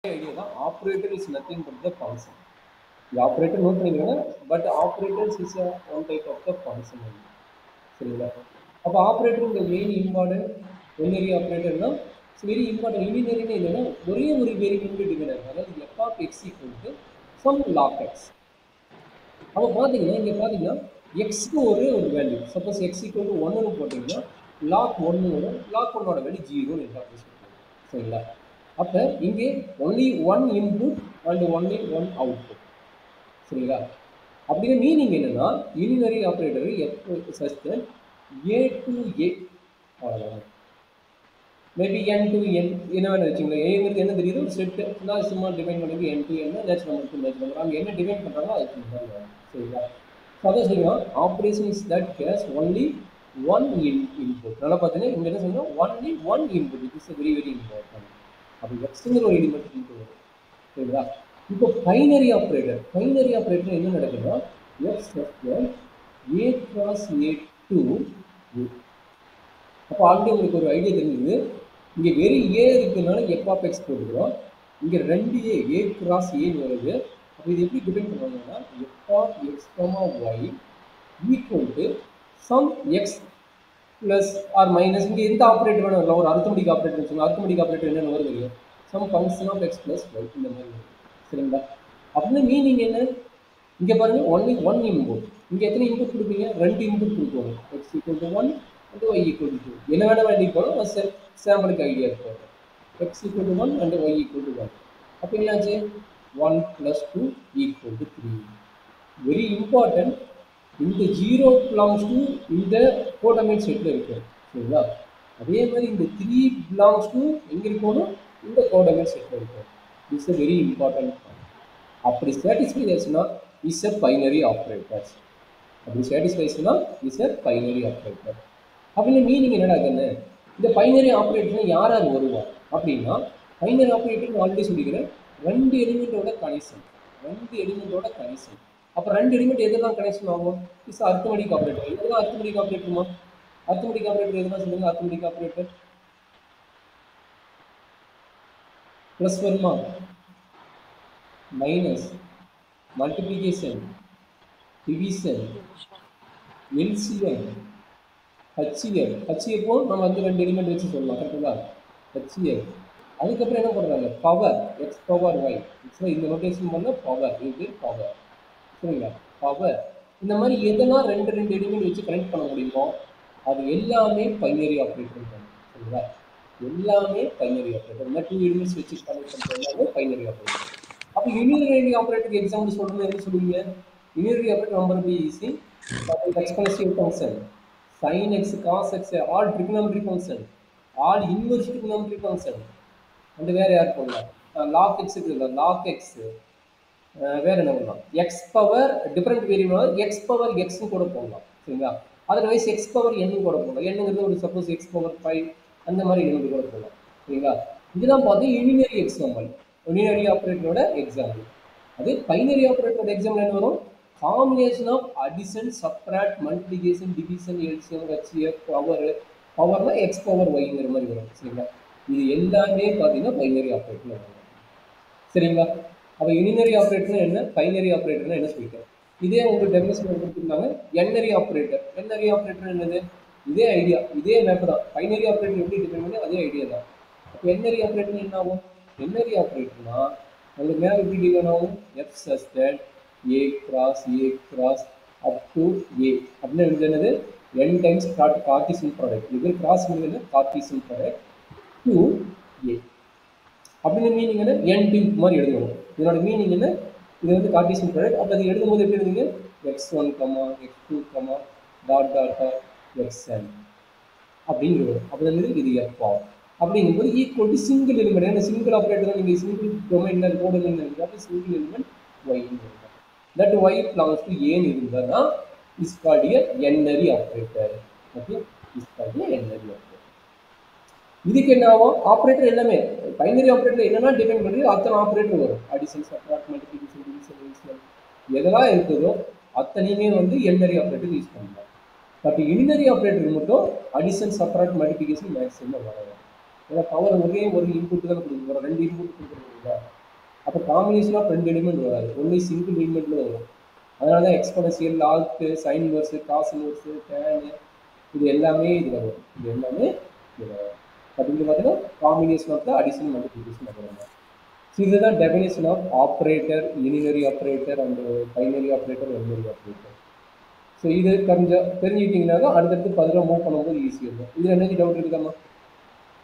idea that operator is nothing but the function. The operator note பண்ணிக்கிறேன் but operators is a one type of the function only. சரிங்களா அப்போ ஆப்ரேட்டருங்க main important unary ஆப்ரேட்டர்னா very important யூனினரின்னு இல்லைன்னா ஒரே ஒரு வேரியபிள் டிபெண்ட் ஆகும் அதாவது f of x equal to some log x அப்போ பார்த்தீங்கன்னா இங்கே பார்த்தீங்கன்னா எக்ஸ்க்கு ஒரே ஒரு value suppose x equal to ஒன்னு போட்டிங்கன்னா லாக் ஒன்று வரும் லாக் ஒன்னோட வேல்யூ ஜீரோன்னு இன்டர்பிரேட் பண்ணுவோம் சரிங்களா அப்போ இங்கே only one input and only one output சரிங்களா அப்படின்னா மீனிங் என்னன்னா யூனினரி ஆப்ரேட்டர் எஃப் சஸ்டன் ஏ டு ஏ அவ்வளோதான் மேபி என் டு என் என்ன வேணும் வச்சுங்களேன் ஏங்கிறது என்ன தெரியுது ஒரு செட்டு நான் சும்மா டிபைன் பண்ணி என் டு என்ன natural number to natural number அங்கே என்ன டிபைன் பண்ணுறாங்களோ அதுக்கு மாதிரி சரிங்களா ஸோ அதான் சொல்லுவோம் operation is that case only one input நல்லா பார்த்தீங்கன்னா இங்கே என்ன சொல்லுவோம் only one input it is very very important அப்போ எக்ஸுங்கிற ஒரு எலிமெண்ட் இன்புட் வரும் சரிங்களா இப்போ பைனரி ஆப்ரேட்டர் என்ன நடக்குதுன்னா x A cross A to A அப்போ ஆல்ரெடி உங்களுக்கு ஒரு ஐடியா தெரிஞ்சுது இங்கே வெறும் ஏ இருக்குதுனால எஃப் ஆஃப் எக்ஸ் போட்டுக்கிறோம் இங்கே ரெண்டு ஏ கிராஸ் ஏன்னு வருது அப்போ இது எப்படி டிபெண்ட் பண்ணுவாங்கன்னா f of x comma y equal to some x plus or minus இங்கே எந்த ஆப்ரேட்டர் வேணும் இல்லை ஒரு அரித்மெட்டிக் ஆப்ரேட்டர் சொல்லுங்கள் அரித்மெட்டிக் ஆப்ரேட்டர் என்னென்ன வருது தெரியும் some function of x plus y இந்த மாதிரி வரும் சரிங்களா அப்படின்னு மீனிங் என்ன இங்கே பாருங்கள் ஒன்லி ஒன் இன்புட் இங்கே எத்தனை இன்புட் கொடுப்பீங்க ரெண்டு இன்புட் கொடுப்போம் X equal to one and y equal to 2 என்ன வேணா வேண்டி போறோம் சாம்பிளுக்கு ஐடியா இருக்கும் x equal to 1 and y equal to 1 அப்போ என்னாச்சு 1 plus 2 equal to 3 very important இந்த 0 belongs to இந்த கோடமைன் செட்ல இருக்கு சரிங்களா அதே மாதிரி இந்த 3 belongs to எங்க இருக்கணும் இந்த கோடமைன் செட்ல இருக்கு இட்ஸ் a very important அப்படி satisfy ஆச்சுன்னா இஸ் a binary operator அப்படி satisfy ஆச்சுன்னா இஸ் a binary operator அப்படின்னு மீனிங் என்னடாக்குன்னு இந்த பைனரி ஆப்ரேட்டர் யார் யார் வருவா அப்படின்னா பைனரி ஆப்ரேட்டர் ஆல்ரெடி சொல்லிக்கிறேன் ரெண்டு எலிமெண்டோட கனெக்ஷன் அப்போ ரெண்டு எலிமெண்ட் எதெல்லாம் கனெக்ஷன் ஆகும் இஸ் அர்த்தமெட்டிக் ஆப்ரேட்டர் இதெல்லாம் அர்த்தமெட்டிக் ஆப்ரேட்டருமா அர்த்தமெட்டிக் ஆப்ரேட்டர் எதெல்லாம் சொல்லுங்க அர்த்தமெட்டிக் ஆப்ரேட்டர் ப்ளஸ் வருமா மைனஸ் மல்டிப்ளிகேஷன் டிவிஷன் எல்சிஎம் ஹச்சிஎஃப்போ நம்ம வந்து ரெண்டு எலிமெண்ட் வச்சு சொல்லலாம் கரெக்டுங்களா ஹச்சிஎஃப் அதுக்கப்புறம் என்ன பண்ணுறாங்க பவர் எக்ஸ் பவர் ஒய் இந்த நோட்டேஷன் பண்ண பவர் இது பவர் சரிங்களா பவர் இந்த மாதிரி எதெல்லாம் ரெண்டு எலிமெண்ட் வச்சு கனெக்ட் பண்ண முடியுமோ அது எல்லாமே பைனரி ஆப்ரேட்டர் சரிங்களா எல்லாமே பைனரி ஆப்ரேட்டர் இந்த 2 எலிமெண்ட்ஸ் வச்சு கனெக்ட் பண்ணுறது எல்லாமே பைனரி ஆப்ரேட்டர் அப்போ யூனினரி ஆப்ரேட்டருக்கு எக்ஸாம்பிள் சொல்லணும்னு என்ன சொல்லுவீங்க யூனினரி ஆப்ரேட்டர் ரொம்ப ரொம்ப easy expensive function sin x, cos x, all trigonometry function, all inverse trigonometry function. And where are you? Log x, log x. Where are you? X power different variable, x power x in code of otherwise x power n in code of n suppose x power 5 and the Mari in code of this is the unitary example, unitary operator example. That binary operator example combination of addition, subtract, multiplication, division, LCM, HCF, power x power y மாதிரி வரும் சரிங்களா இது எல்லாமே பார்த்தீங்கன்னா binary operator சரிங்களா அப்போ யூனினரி ஆப்ரேட்டர்னா என்ன binary ஆப்ரேட்டர்னா என்ன சொல்லிட்டேன் இதே உங்களுக்கு டெஃபினேஷன் கொடுத்துருக்காங்க எண்ணரி ஆப்ரேட்டர் என்னது இதே ஐடியா இதே மேப் தான் பைனரி ஆப்ரேட்டர் எப்படி டிபெண்ட் பண்ணி அதே ஐடியா தான் அப்போ எண்ணரி ஆப்ரேட்டர் என்ன ஆகும் எண்ணரி ஆப்ரேட்டர்னா உங்களுக்கு மேப் எப்படி டிபெண்ட் ஆகும் F சஸ்டட் a cross up to a அப்படின்னா என்னது n times Cartesian product இது cross meaning Cartesian product to a அப்படின மீனிங் என்ன n t மாதிரி எழுதணும் இதோட மீனிங் என்ன இது வந்து Cartesian product அப்ப இது எழுதும்போது எப்படி எழுதுங்க x1, x2, xn அப்படிங்கிறது அப்படி இது f அப்படிங்கும்போது ஈக்குவல் டு சிங்கிள் எலிமெண்ட் என்ன சிங்கிள் ஆப்ரேட்டர் நீங்க சிங்கிள் டொமைன்ல கோடமைன்ல இருக்கு single element y that y belongs to a irundana is called a n-ary operator okay is called a n-ary operator இதுக்கு என்ன ஆகும் ஆபரேட்டர் எல்லாமே பைனரி ஆபரேட்டர் என்னன்னா depend பண்ணி அத்தனை ஆபரேட்டர் வரும் addition subtract multiplication division edition எதெல்லாம் இருக்குதோ அத்தனையுமே வந்து n-ary ஆபரேட்டர் யூஸ் பண்ணலாம் பட் யூனினரி ஆபரேட்டர் மட்டும் அடிஷன் சப்ட்ராக்ட் மல்டிப்ளிகேஷன் மேக்ஸிமம் வராது ஏன்னா பவர் ஒரே ஒரு இன்புட் தான் கொடுக்குறோம், 2 இன்புட் கொடுக்குறோம். அப்போ காம்பினேஷன் ஆஃப் 2 எலிமெண்ட் வராது, ஒன்லி சிங்கிள் எலிமெண்ட்ல வரும். அதனால தான் exponential, log, sine inverse, cos inverse, tan, இது எல்லாமே இதில் வரும். இது எல்லாமே இதில் வரும். அப்படின்னு பார்த்தீங்கன்னா combination of the addition multiplication பண்ணுறாங்க. ஸோ இதுதான் definition of operator, unary operator and binary operator, ternary operator. So இது கொஞ்சம் தெரிஞ்சுக்கிட்டிங்கன்னா தான் அடுத்தடுத்து பதிலாக மூவ் பண்ணும்போது ஈஸியாக இருக்கும். இதில் என்ன டவுட் இருக்குதாம்மா?